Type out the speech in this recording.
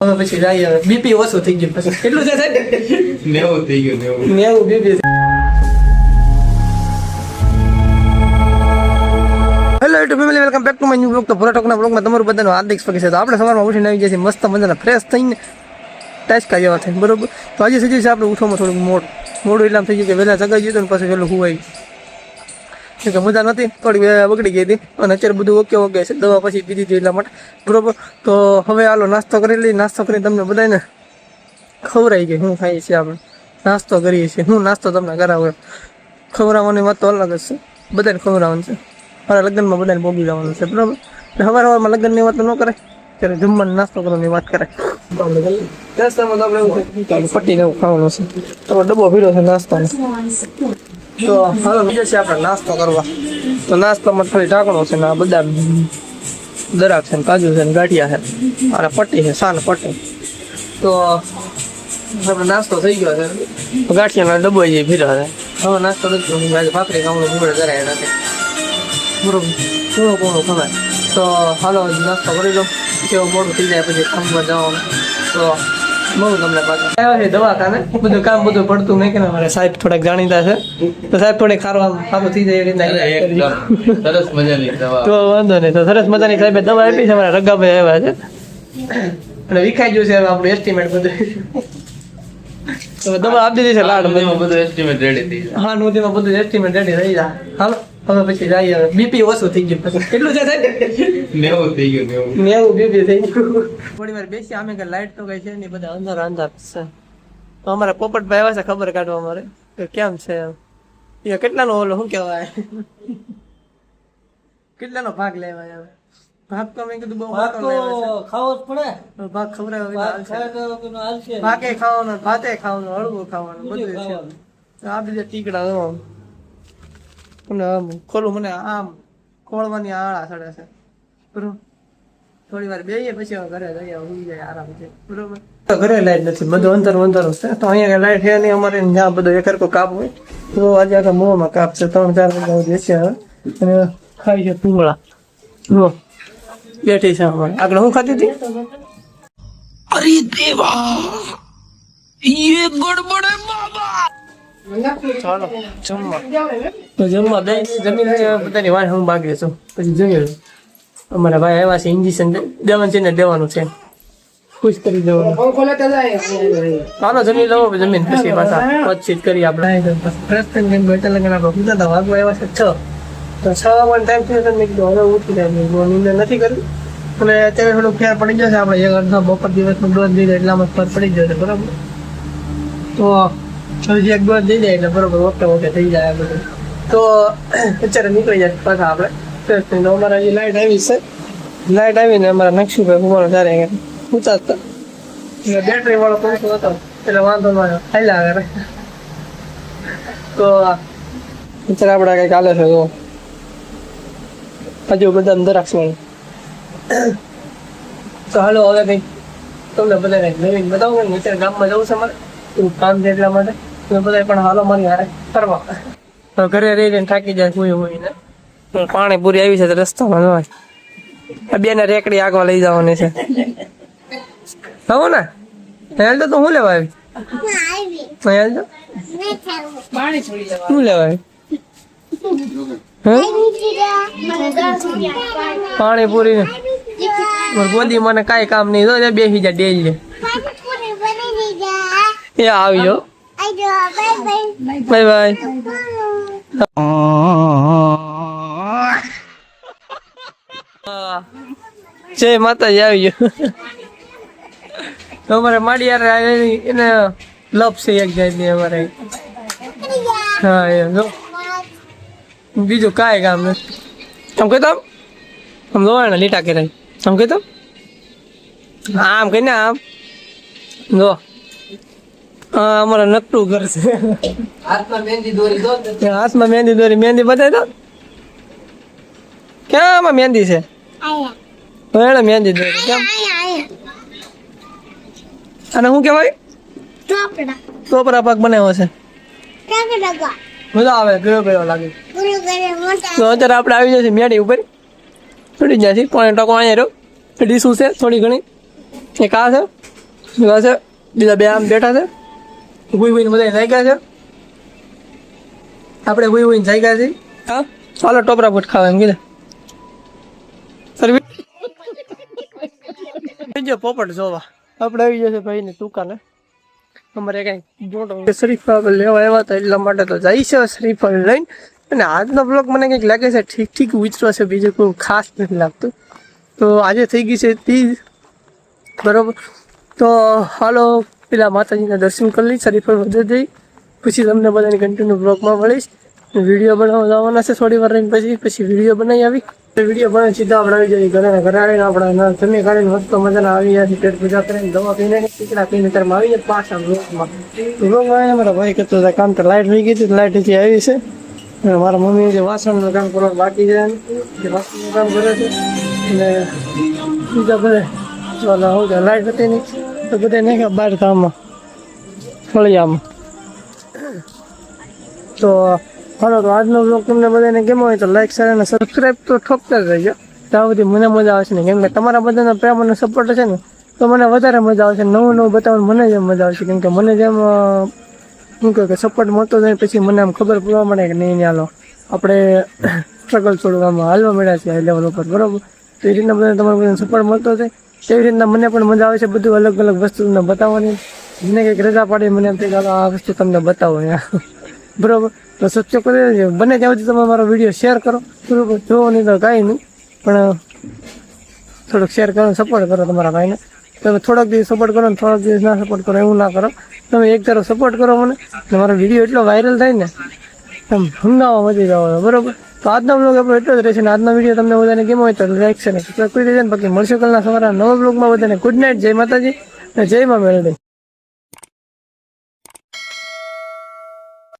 હવે પછી જાય બીપી ઓછું થઈ ગયું પછી કેટલું છે સાહેબ 90 થઈ ગયું 90 BP hello YouTube family welcome back to my new blog તો પુરાટકના બ્લોગમાં તમારું બધાનું હાર્દિક સ્વાગત છે તો આપણે સવારમાં ઉઠીને આવી જઈએ મસ્ત મજાના ફ્રેશ થઈને ટાઈસકા જેવા થઈને બરોબર તો આજે સજી છે આપણે ઉઠવામાં થોડુંક મોડું એટલામ થઈ ગયું કે વહેલા જગાઈ ગયું ને પછી વહેલું હુવાઈ કે મજા નથી થોડી બગડી ગઈ હતી અને અત્યારે બધું ઓકે છે દવા પછી પીધી હતી એટલા માટે બરોબર તો હવે હાલો નાસ્તો કરી લઈએ નાસ્તો કરીને તમને બધાને ખવડાવી ગઈ શું ખાઈએ છીએ આપણે નાસ્તો કરીએ છીએ હું નાસ્તો તમને કરાવું ખવડાવવાની વાત તો અલગ જ છે બધાને ખવડાવવાનું છે મારા લગ્નમાં બધાને પોગી જવાનું છે બરાબર સવારમાં લગ્નની વાત ન કરે ત્યારે જમવાનો નાસ્તો કરવાની વાત કરે નાસ્તામાં તો આપણે પટ્ટીને ખાવાનું છે તો ડબ્બો ભીડો છે નાસ્તાનો તો હાલો બીજો છે આપણે નાસ્તો કરવા તો નાસ્તામાં થોડી ઢાંકણો છે ને આ બધા દરાક છે ને કાજુ છે ને ગાંઠિયા છે અને પટ્ટી છે સાન પટ્ટી તો આપણે નાસ્તો થઈ ગયો છે ગાંઠિયાનો ડબ્બો જે ભીડો છે હવે નાસ્તો નથી આજે ભાખરી ખાવાનું ભૂગળે કરાય નથી બરોબર કોણું ખવાય તો હાલો નાસ્તો કરી લો કેવો મોડું થઈ જાય પછી કામમાં જવાનું તો બહુ તમને પાછા આવ્યા છે દવાખાને બધું કામ બધું પડતું નહીં કે મારે સાહેબ થોડાક જાણીતા છે તો સાહેબ થોડીક સારું થઈ જાય સરસ મજાની દવા તો વાંધો નહીં તો સરસ મજાની સાહેબે દવા આપી છે અમારા રગાભાઈ આવ્યા છે અને વિખાઈ ગયું છે હવે આપણું એસ્ટિમેટ બધું તો દવા આપી દીધી છે લાડ બધું એસ્ટિમેટ રેડી થઈ જાય હા નોંધીમાં બધું એસ્ટિમેટ રેડી થઈ જાય હાલો હવે પછી જાય બીપી ઓછું થઈ ગયું પછી કેટલું છે સાહેબ 90 થઈ ગયું 90 બીપી થઈ ગયું થોડી વાર બેસી અમે કે લાઈટ તો કઈ છે નહીં બધા અંધાર છે તો અમારા પોપટભાઈ આવ્યા છે ખબર કાઢવા અમારે કે કેમ છે એ કેટલાનો ઓલો શું કહેવાય કેટલાનો ભાગ લેવા આવે ભાગ તો મેં કીધું બહુ ખાવો જ પડે ભાગ ખવડાવે ભાગે ખાવાનો ભાતે ખાવાનું હળવું ખાવાનું બધું છે આ બીજા ટીકડા અને ખોલું મને આમ ખોળવાની આળા ચડે છે બરોબર થોડી વાર બેહીએ પછી ઘરે જઈએ ઉઈ જાય આરામ છે બરોબર ઘરે લાઈટ નથી બધું અંધારું છે તો અહીંયા લાઈટ છે નહીં અમારે જ્યાં બધો એકરકો કાપ હોય તો આજે આખા મોંમાં કાપ છે 3-4 વાગ્યા બેસે હવે અને ખાઈ છે પૂંગળા જો બેઠી છે અમારે આગળ શું ખાતી હતી અરે દેવા ये गड़बड़ है बाबा ચાલો જમવા બે જમીન બધાની વાત હું બાકી છું પછી જમી લઉં અમારા ભાઈ આવ્યા છે ઇન્જેક્શન દેવાનું છે ને દેવાનું છે ખુશ કરી દેવાનું ચાલો જમી લો જમીન પછી પાછા વાતચીત કરી આપણે ફ્રેશ થઈને બેઠા લગન આપણે પૂછતા હતા વાગવા આવ્યા છે 6 તો 6 વાગ્યાનો ટાઈમ થયો તો મેં કીધું હવે ઉઠી જાય નીંદર નથી કરી અને અત્યારે થોડું ફેર પડી જશે આપણે એક અડધા બપોર દિવસનું દોધ દીધો એટલામાં ફેર પડી જશે બરાબર તો હજી એક દોધ દઈ જાય એટલે બરોબર ઓકે થઈ જાય બધું તો અત્યારે નીકળી જાય પાછા આપણે ફ્રેશ થઈને અમારા હજી લાઇટ આવી છે લાઇટ આવીને અમારા નકશુભાઈ ઘુમાનો ત્યારે ઉતારતા એટલે બેટરી વાળો પંખો હતો એટલે વાંધો ન હાલ્યા કરે તો અત્યારે આપણે કંઈક હાલે છે તો હજુ બધા દરાક્ષ વાળું તો હાલો હવે કંઈક તમને બધા કંઈક નવીન બતાવું ને અત્યારે ગામમાં જવું છે મારે કામ છે એટલા માટે તમે બધા પણ હાલો મારી હારે ફરવા ઘરે રહીને થાકી જાય કોઈ ને પાણી પૂરી આવી છે તો રસ્તામાં જવાય આ બેને રેકડી આગવા લઈ જવાની છે હવે ને હેલ તો હું લેવા આવી હેલ તો શું લેવા આવી પાણી પૂરી ને ગોદી મને કઈ કામ નહીં તો બેસી જા ડેલ લે એ આવજો બાય બાય જય માતાજી આવજો અમારે માડિયાર એને લપ છે એક જાતની અમારે હા એ જો બીજું કાંઈ કામ નથી આમ કહેતો આમ જોવાય ને લીટા કરે આમ કહેતો આમ કહીને આમ જો હા અમારા નકટું ઘર છે હાથમાં મહેંદી દોરી મહેંદી બતાવી દો ક્યાં આમાં મહેંદી છે એને મહેંદી દોરી કેમ અને શું કહેવાય ટોપરા પાક બનાવ્યો છે મજા આવે ગયો લાગે તો અત્યારે આપણે આવી જશે મેડી ઉપર ચડી જાય છે 1 ટકો અહીંયા રહ્યો ડીશું છે થોડી ઘણી એક આ છે એવા છે બીજા બે આમ બેઠા છે હુઈ બધા જાગ્યા છે આપણે હુઈ જાગ્યા છીએ હા ચાલો ટોપરા ફૂટ ખાવા એમ કીધે બીજો પોપટ જોવા આપણે આવી જશે ભાઈ ની દુકાને અમારે કઈ મોટો શરીફળ લેવા આવ્યા હતા એટલા માટે તો જાય છે શરીફળ લઈને અને આજનો બ્લોગ મને કંઈક લાગે છે ઠીક વિચરો છે બીજું કોઈ ખાસ નથી લાગતું તો આજે થઈ ગઈ છે તીજ બરોબર તો હાલો પેલા માતાજીના દર્શન કરી લઈ શરીફળ વધે જઈ પછી તમને બધાની કન્ટિન્યુ બ્લોગમાં મળીશ વિડીયો બનાવવા જવાના છે થોડી વાર રહીને પછી વિડીયો બનાવી આવી વિડીયો બનાવી સીધા આપણે આવી જઈએ ઘરે આવીને આપણે જમી કાઢીને મસ્ત મજાના આવી જાય પેટ પૂજા કરીને દવા પીને ટીકડા પીને ત્યારે આવી જાય પાછા બ્લોગમાં આવીને મારા ભાઈ કરતો હતા કામ તો લાઇટ વહી ગઈ હતી લાઇટ હજી આવી છે અને મારા મમ્મી જે વાસણનું કામ કરવાનું બાકી છે જે વાસણનું કામ કરે છે અને બીજા બધે ચાલો હું લાઇટ હતી નહીં તો બધા નહીં કે બહાર ગામમાં ફળિયામાં તો હાલો તો આજનો બ્લોગ તમને બધાને કેમ હોય તો લાઈક શેર અને સબસ્ક્રાઈબ તો ઠોકતા જ રહેજો ત્યાં સુધી મને મજા આવશે ને કેમ કે તમારા બધાનો પ્રેમ અને સપોર્ટ છે ને તો મને વધારે મજા આવશે નવું બતાવવાનું મને જેમ મજા આવશે કેમ કે મને જેમ શું કહે કે સપોર્ટ મળતો જાય પછી મને આમ ખબર પડવા મળે કે નહીં હાલો આપણે સ્ટ્રગલ થોડુંક આમ હાલવા મળ્યા છે હાઈ લેવલ ઉપર બરાબર તો એ રીતના બધા તમારો બધાને સપોર્ટ મળતો જાય તેવી રીતના મને પણ મજા આવે છે બધું અલગ અલગ વસ્તુ તમને બતાવવાની મને કંઈક રજા પાડી મને એમ થાય ચાલો આ વસ્તુ તમને બતાવો બરાબર તો સચ્ચો કરી દેજો બને ત્યાં સુધી તમે મારો વિડીયો શેર કરો બરાબર જોવો નહીં તો કાંઈ નહીં પણ થોડુંક શેર કરો સપોર્ટ કરો તમારા ભાઈને તમે થોડાક દિવસ સપોર્ટ કરો ને થોડાક દિવસ ના સપોર્ટ કરો એવું ના કરો તમે એક તરફ સપોર્ટ કરો મને ને મારો વિડીયો એટલો વાયરલ થાય ને તમે હંગાવા મચી જાવ બરાબર તો આજનો બ્લોગ આપણો એટલો જ રહેશે ને આજનો વિડીયો તમને બધાને કેમ હોય તો લાઈક છે ને સબસ્ક્રાઈબ કરી દેજો ને બાકી મળશે કાલના સવારે નવા બ્લોગમાં બધાને ગુડ નાઇટ જય માતાજી અને જય મા મેળવી